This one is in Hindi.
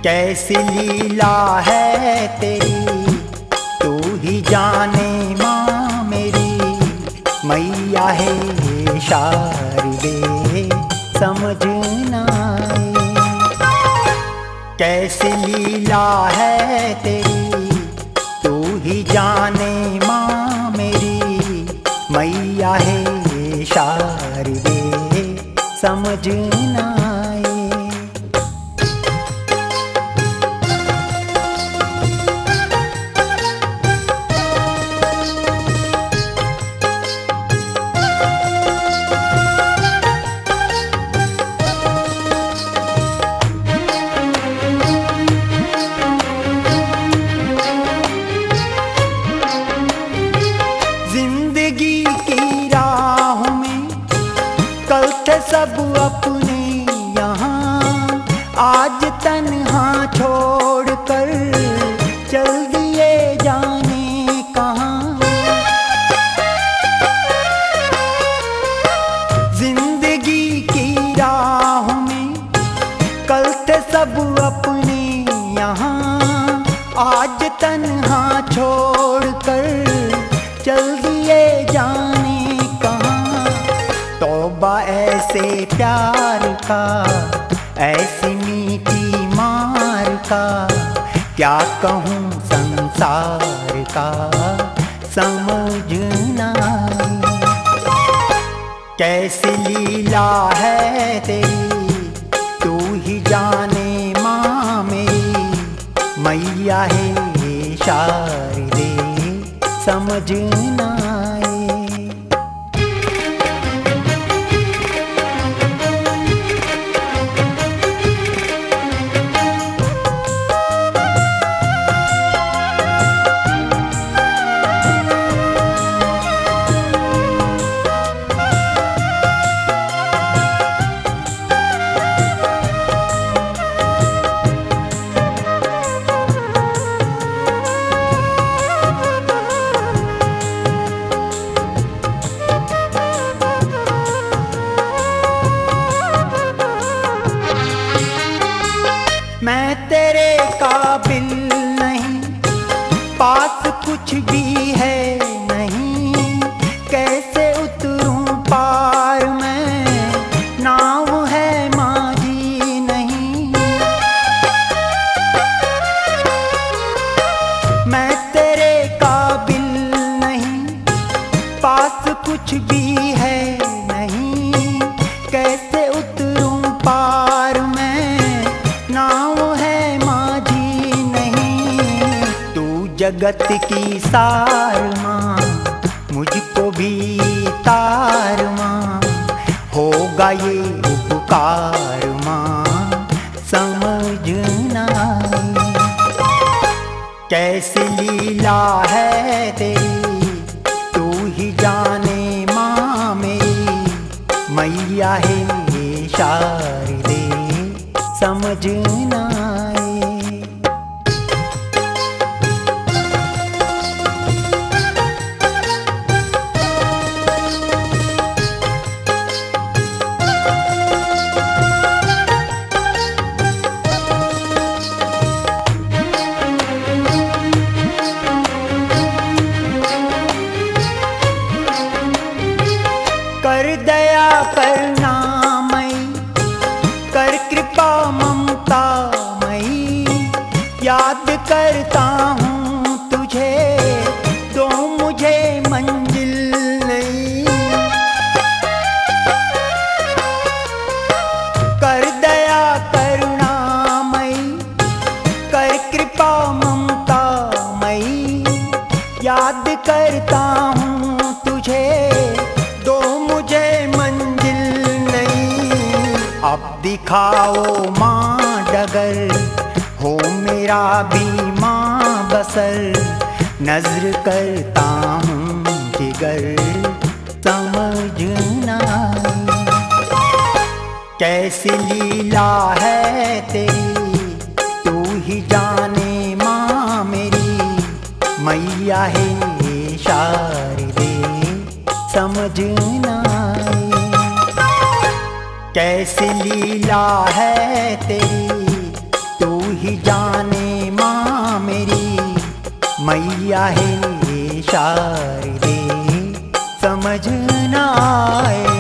कैसी लीला है तेरी तू ही जाने माँ मेरी, मैया है शारदे समझ न आए। कैसी लीला है तेरी तू ही जाने माँ मेरी, मैया है शारदे समझ न आए। जिंदगी की राह में कल थे सब अपने यहाँ, आज तन्हा छोड़ कर चल दिए जाने कहाँ। जिंदगी की राह में कल थे सब अपने यहाँ, आज तन्हा छोड़ कर चल दिए जाने कहाँ। तौबा ऐसे प्यार का, ऐसी मीठी मार का, क्या कहूँ संसार का समझ न आए। कैसी लीला है तेरी तू ही जाने माँ मेरी, मैया है शारदे समझ न आए। मैं तेरे काबिल नहीं, पास कुछ भी है नहीं, कैसे उतरूं पार मैं, नाव है माझी नहीं। मैं तेरे काबिल नहीं, पास कुछ भी है नहीं, कैसे उतरूं पार मैं, नाव है माझी नहीं। तू जगत की सार माँ, मुझको भी तार माँ, होगा ये उपकार माँ समझ न आए। कैसी लीला है तेरी तू ही जाने माँ मेरी, मैया है शारदे समझ न आए। कर दया करना मई, कर कृपा ममता मई, याद करता हूँ तुझे तो मुझे मंजिल नहीं। कर दया करुणा मई, कर कृपा ममता मई, याद करता हूँ तुझे दो मुझे मंजिल नहीं। अब दिखाओ माँ डगर, हो मेरा भी माँ बसर, नजर करता हूँ जिगर समझ न आए। कैसी लीला है तेरी तू ही जाने माँ मेरी, मैया है शारदे समझ न आए। कैसी लीला है तेरी तू ही जाने माँ मेरी मैया है शारदे, समझ न आए